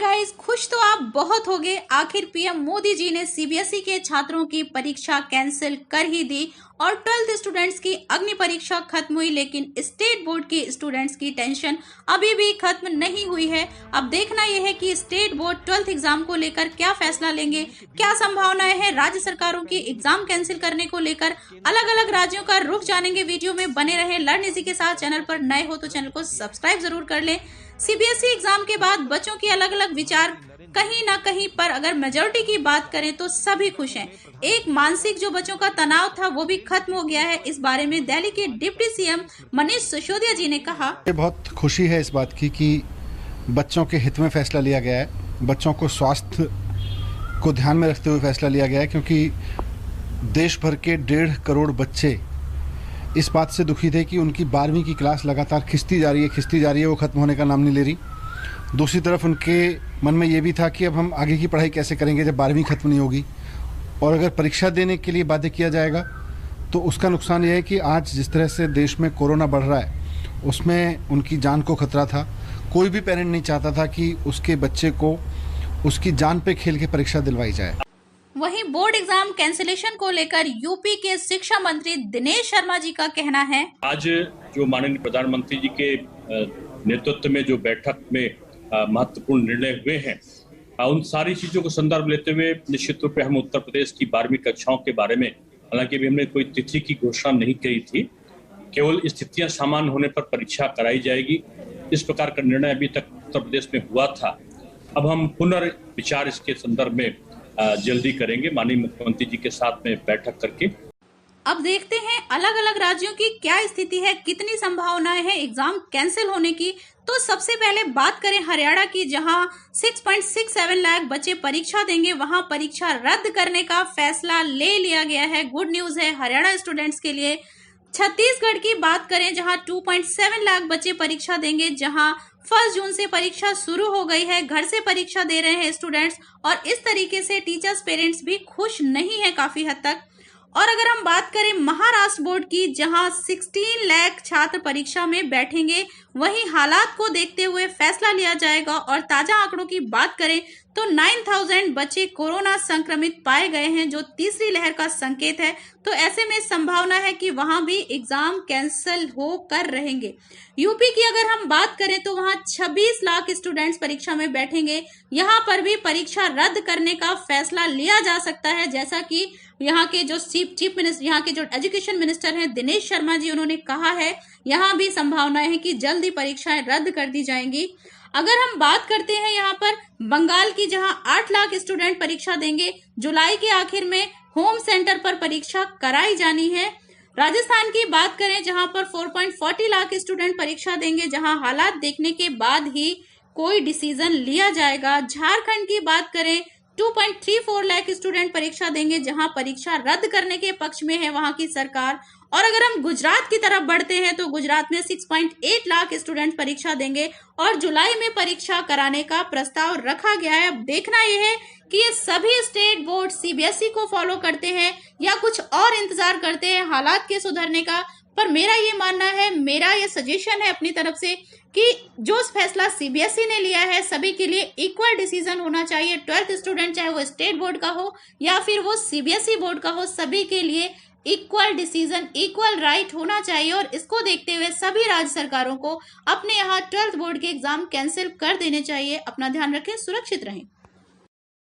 Guys, खुश तो आप बहुत हो गए। आखिर पीएम मोदी जी ने सीबीएसई के छात्रों की परीक्षा कैंसिल कर ही दी और 12th स्टूडेंट्स की अग्नि परीक्षा खत्म हुई। लेकिन स्टेट बोर्ड के स्टूडेंट्स की टेंशन अभी भी खत्म नहीं हुई है। अब देखना यह है कि स्टेट बोर्ड 12th एग्जाम को लेकर क्या फैसला लेंगे, क्या संभावनाएं हैं राज्य सरकारों की एग्जाम कैंसिल करने को लेकर। अलग अलग राज्यों का रुख जानेंगे। वीडियो में बने रहे। लर्न इजी के साथ चैनल पर नए हो तो चैनल को सब्सक्राइब जरूर कर लें। सीबीएसई एग्जाम के बाद बच्चों की अलग अलग विचार कहीं ना कहीं पर अगर मेजोरिटी की बात करें तो सभी खुश हैं। एक मानसिक जो बच्चों का तनाव था वो भी खत्म हो गया है। इस बारे में दिल्ली के डिप्टी सीएम मनीष सिसोदिया जी ने कहा, बहुत खुशी है इस बात की कि बच्चों के हित में फैसला लिया गया है। बच्चों को स्वास्थ्य को ध्यान में रखते हुए फैसला लिया गया है, क्योंकि देश भर के 1.5 करोड़ बच्चे इस बात से दुखी थे कि उनकी 12वीं की क्लास लगातार खिंचती जा रही है, वो ख़त्म होने का नाम नहीं ले रही। दूसरी तरफ उनके मन में ये भी था कि अब हम आगे की पढ़ाई कैसे करेंगे जब 12वीं ख़त्म नहीं होगी, और अगर परीक्षा देने के लिए बाध्य किया जाएगा तो उसका नुकसान यह है कि आज जिस तरह से देश में कोरोना बढ़ रहा है उसमें उनकी जान को खतरा था। कोई भी पेरेंट नहीं चाहता था कि उसके बच्चे को उसकी जान पे खेल के परीक्षा दिलवाई जाए। वहीं बोर्ड एग्जाम कैंसिलेशन को लेकर यूपी के शिक्षा मंत्री दिनेश शर्मा जी का कहना है, आज जो माननीय प्रधानमंत्री जी के नेतृत्व में जो बैठक में महत्वपूर्ण निर्णय हुए हैं, उन सारी चीजों को संदर्भ लेते हुए निश्चित रूप से हम उत्तर प्रदेश की 12वीं कक्षाओं के बारे में, हालांकि अभी हमने कोई तिथि की घोषणा नहीं की थी, केवल स्थितियां सामान्य होने पर परीक्षा कराई जाएगी, इस प्रकार का निर्णय अभी तक उत्तर प्रदेश में हुआ था। अब हम पुनर्विचार इसके संदर्भ में जल्दी करेंगे माननीय मुख्यमंत्री जी के साथ में बैठक करके। अब देखते हैं अलग अलग राज्यों की क्या स्थिति है, कितनी संभावनाएं हैं एग्जाम कैंसिल होने की। तो सबसे पहले बात करें हरियाणा की, जहां 6.67 लाख बच्चे परीक्षा देंगे, वहां परीक्षा रद्द करने का फैसला ले लिया गया है। गुड न्यूज है हरियाणा स्टूडेंट्स के लिए। छत्तीसगढ़ की बात करें, जहां 2.7 लाख बच्चे परीक्षा देंगे, जहां 1 जून से परीक्षा शुरू हो गई है। घर से परीक्षा दे रहे हैं स्टूडेंट्स, और इस तरीके से टीचर्स पेरेंट्स भी खुश नहीं है काफी हद तक। और अगर हम बात करें महाराष्ट्र बोर्ड की, जहां 16 लाख छात्र परीक्षा में बैठेंगे, वहीं हालात को देखते हुए फैसला लिया जाएगा। और ताजा आंकड़ों की बात करें तो 9000 बच्चे कोरोना संक्रमित पाए गए हैं, जो तीसरी लहर का संकेत है। तो ऐसे में संभावना है कि वहां भी एग्जाम कैंसिल हो कर रहेंगे। यूपी की अगर हम बात करें तो वहां 26 लाख स्टूडेंट्स परीक्षा में बैठेंगे, यहां पर भी परीक्षा रद्द करने का फैसला लिया जा सकता है। जैसा कि यहाँ के जो चीफ मिनिस्टर, यहाँ के जो एजुकेशन मिनिस्टर हैं दिनेश शर्मा जी, उन्होंने कहा है यहाँ भी संभावनाएं है कि जल्दी परीक्षाएं रद्द कर दी जाएंगी। अगर हम बात करते हैं यहाँ पर बंगाल की, जहां 8 लाख स्टूडेंट परीक्षा देंगे, जुलाई के आखिर में होम सेंटर पर परीक्षा कराई जानी है। राजस्थान की बात करें, जहां पर 4.40 लाख स्टूडेंट परीक्षा देंगे, जहां हालात देखने के बाद ही कोई डिसीजन लिया जाएगा। झारखंड की बात करें, 2.34 लाख स्टूडेंट परीक्षा देंगे, जहां परीक्षा रद्द करने के पक्ष में है वहां की सरकार। और अगर हम गुजरात की तरफ बढ़ते हैं तो गुजरात में 6.8 लाख स्टूडेंट परीक्षा देंगे और जुलाई में परीक्षा कराने का प्रस्ताव रखा गया है। अब देखना यह है कि ये सभी स्टेट बोर्ड सीबीएसई को फॉलो करते हैं या कुछ और इंतजार करते हैं हालात के सुधरने का। पर मेरा ये मानना है, मेरा ये सजेशन है अपनी तरफ से कि जो फैसला सीबीएसई ने लिया है, सभी के लिए इक्वल डिसीजन होना चाहिए। 12th स्टूडेंट चाहे वो स्टेट बोर्ड का हो या फिर वो सीबीएसई बोर्ड का हो, सभी के लिए इक्वल डिसीजन, इक्वल राइट होना चाहिए। और इसको देखते हुए सभी राज्य सरकारों को अपने यहाँ 12th बोर्ड के एग्जाम कैंसिल कर देने चाहिए। अपना ध्यान रखें, सुरक्षित रहें।